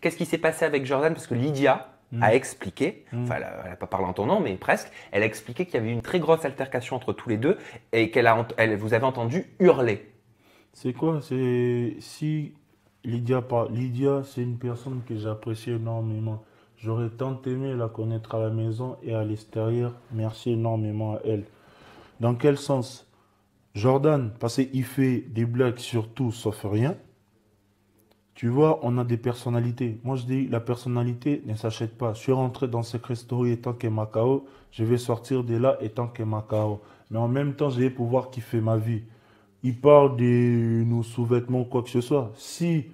Qu'est-ce qui s'est passé avec Jordan? Parce que Lydia a expliqué, enfin elle n'a pas parlé en ton nom, mais presque, elle a expliqué qu'il y avait eu une très grosse altercation entre tous les deux et vous avez entendu hurler. C'est quoi? C'est si Lydia parle. Lydia, c'est une personne que j'apprécie énormément. J'aurais tant aimé la connaître à la maison et à l'extérieur. Merci énormément à elle. Dans quel sens? Jordan, parce qu'il fait des blagues sur tout sauf rien. Tu vois, on a des personnalités. Moi, je dis, la personnalité ne s'achète pas. Je suis rentré dans Secret Story étant que Macao. Je vais sortir de là étant que Macao. Mais en même temps, je vais pouvoir kiffer ma vie. Il parle de nos sous-vêtements ou quoi que ce soit. Si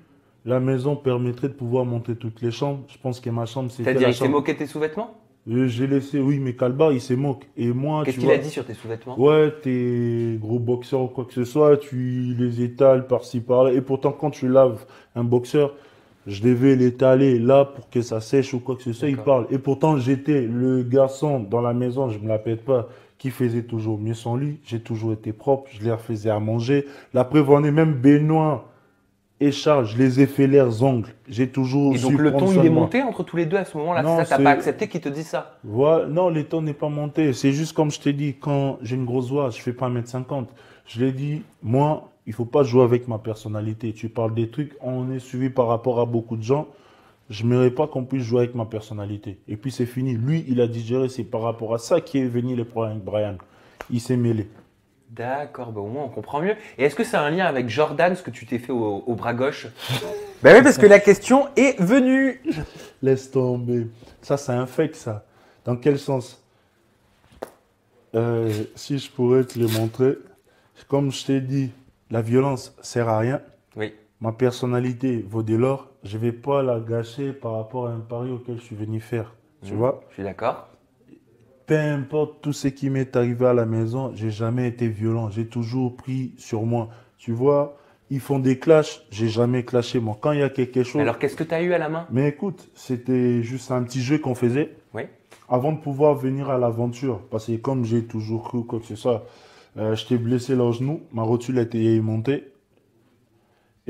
la maison permettrait de pouvoir monter toutes les chambres, je pense que ma chambre, c'était C'est-à-dire, la il s'est chambre. moqué de tes sous-vêtements? J'ai laissé, oui, mais Kalbar, il se moque. Et moi, Qu'est-ce tu qu'il a vois, dit sur tes sous-vêtements? ouais, t'es gros boxeur ou quoi que ce soit, tu les étales par-ci par-là. Et pourtant, quand tu laves un boxeur, je devais l'étaler là pour que ça sèche ou quoi que ce soit, il D'accord. parle. Et pourtant, j'étais le garçon dans la maison, je me la pète pas, qui faisait toujours mieux son lit. J'ai toujours été propre, je leur faisais à manger. La preuve en est, même Benoît et Charles, je les ai fait leurs ongles. J'ai toujours Et su donc le prendre ton, soin il est de moi. monté entre tous les deux à ce moment-là, c'est Non, ça? T'as pas c'est accepté qu'il te dise ça? voilà. Non, les taux n'est pas monté. C'est juste comme je t'ai dit, quand j'ai une grosse voix, je fais pas 1,50 m. Je l'ai dit, moi, il faut pas jouer avec ma personnalité. Tu parles des trucs, on est suivi par rapport à beaucoup de gens. Je n'aimerais pas qu'on puisse jouer avec ma personnalité. Et puis c'est fini. Lui, il a digéré, c'est par rapport à ça qui est venu les problèmes avec Brian. Il s'est mêlé. D'accord, bah au moins on comprend mieux. Et est-ce que c'est un lien avec Jordan, ce que tu t'es fait au bras gauche? Ben oui, parce que la question est venue. Laisse tomber. Ça, c'est un fake, ça. Dans quel sens? Si je pourrais te le montrer, comme je t'ai dit, la violence sert à rien. Oui. Ma personnalité vaut de l'or. Je ne vais pas la gâcher par rapport à un pari auquel je suis venu faire. Tu vois? Je suis d'accord. Peu importe tout ce qui m'est arrivé à la maison, j'ai jamais été violent. J'ai toujours pris sur moi. Tu vois, ils font des clashs, j'ai jamais clashé moi. Quand il y a quelque Mais chose. alors qu'est-ce que tu as eu à la main? Mais écoute, c'était juste un petit jeu qu'on faisait Oui. avant de pouvoir venir à l'aventure. Parce que comme j'ai toujours cru quoi que ce soit, je t'ai blessé le genou, ma rotule a été montée.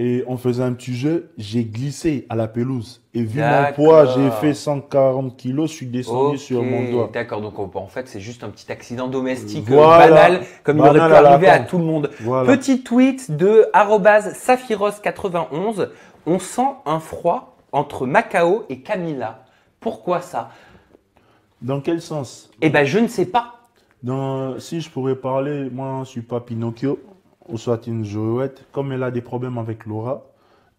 Et on faisait un petit jeu, j'ai glissé à la pelouse. Et vu mon poids, j'ai fait D'accord. 140 kilos, je suis descendu Ok, sur mon doigt. d'accord. Donc en fait, c'est juste un petit accident domestique Voilà, banal, comme il aurait banal pu à la arriver à con. tout le monde. Voilà. Petit tweet de @saphiros91. On sent un froid entre Macao et Camilla. Pourquoi ça? Dans quel sens? Eh ben, je ne sais pas. Si je pourrais parler, moi, je ne suis pas Pinocchio, ou soit une jouette. Comme elle a des problèmes avec Laura,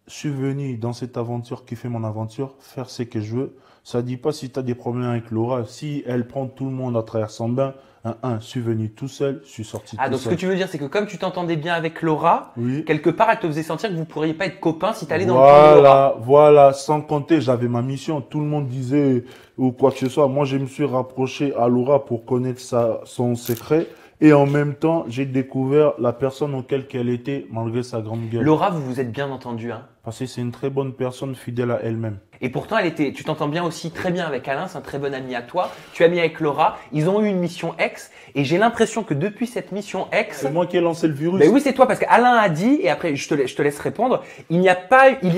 je suis venu dans cette aventure qui fait mon aventure, faire ce que je veux. Ça ne dit pas si tu as des problèmes avec Laura. Si elle prend tout le monde à travers son bain, je suis venu tout seul, je suis sorti Ah, tout donc ce que seul. tu veux dire, c'est que comme tu t'entendais bien avec Laura, Oui. quelque part, elle te faisait sentir que vous pourriez pas être copains si tu allais dans le camp de Laura. Voilà, sans compter, j'avais ma mission. Tout le monde disait ou quoi que ce soit. Moi, je me suis rapproché à Laura pour connaître son secret. Et en même temps, j'ai découvert la personne auquel qu'elle était, malgré sa grande gueule. Laura, vous vous êtes bien entendu, hein. Parce que c'est une très bonne personne, fidèle à elle-même. Et pourtant, tu t'entends bien aussi très bien avec Alain, c'est un très bon ami à toi. Tu as mis avec Laura, ils ont eu une mission X, et j'ai l'impression que depuis cette mission X, C'est moi qui ai lancé le virus. ben oui, c'est toi, parce qu'Alain a dit, et après je te laisse répondre, il y a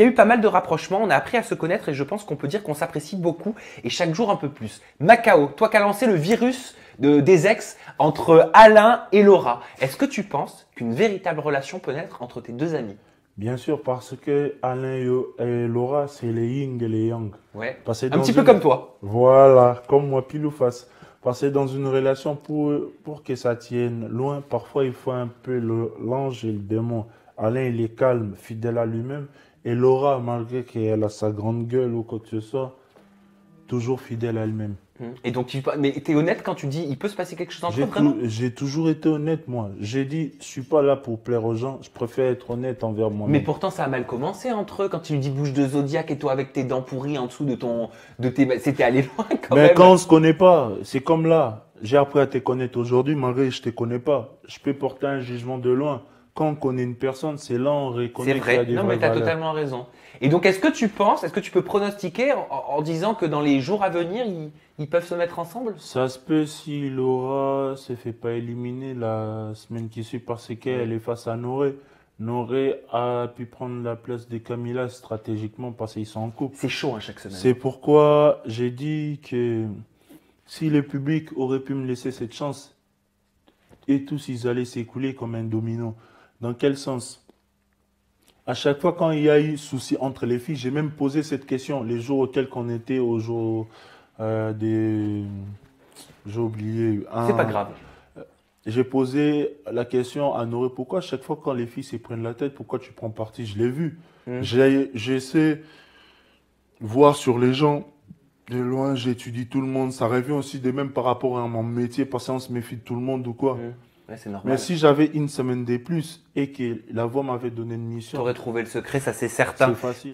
eu pas mal de rapprochements, on a appris à se connaître, et je pense qu'on peut dire qu'on s'apprécie beaucoup, et chaque jour un peu plus. Macao, toi qui as lancé le virus des ex entre Alain et Laura, est-ce que tu penses qu'une véritable relation peut naître entre tes deux amis? Bien sûr, parce que Alain et Laura, c'est les yin et les yang. Ouais. Parce que Un dans petit peu une- comme toi. Voilà, comme moi, pile ou face. Parce que dans une relation, pour que ça tienne loin, parfois il faut un peu l'ange et le démon. Alain, il est calme, fidèle à lui-même. Et Laura, malgré qu'elle a sa grande gueule ou quoi que ce soit, toujours fidèle à elle-même. Et donc, mais t'es honnête quand tu dis il peut se passer quelque chose entre eux, vraiment? J'ai toujours été honnête, moi. J'ai dit, je suis pas là pour plaire aux gens, je préfère être honnête envers Mais moi-même. pourtant, ça a mal commencé entre eux quand tu lui dis bouche de Zodiac et toi avec tes dents pourries en dessous c'était allé loin quand Mais même. quand on se connaît pas, c'est comme là. J'ai appris à te connaître aujourd'hui, malgré que je te connais pas. Je peux porter un jugement de loin. Quand on connaît une personne, c'est là on C'est reconnaît qu'il y a vrai. des Non, vraies mais tu as valeurs. totalement raison. Et donc, est-ce que tu peux pronostiquer en disant que dans les jours à venir, ils peuvent se mettre ensemble? Ça se peut si Laura se fait pas éliminer la semaine qui suit parce qu'elle est face à Noré. n'aurait pu prendre la place de Camilla stratégiquement parce qu'ils sont en couple. C'est chaud, hein, chaque semaine. C'est pourquoi j'ai dit que si le public aurait pu me laisser cette chance, et tous ils allaient s'écouler comme un domino. Dans quel sens? À chaque fois quand il y a eu souci entre les filles, j'ai même posé cette question les jours auxquels on était, au jour des... J'ai oublié. C'est pas grave. J'ai posé la question à Noré, pourquoi à chaque fois quand les filles se prennent la tête, pourquoi tu prends parti? Je l'ai vu. J'essaie voir sur les gens de loin, j'étudie tout le monde. Ça revient aussi de même par rapport à mon métier, parce qu'on se méfie de tout le monde ou quoi. Ouais, c'est normal. Mais si j'avais une semaine de plus et que la voix m'avait donné une mission, T'aurais trouvé le secret, ça c'est certain. c'est facile.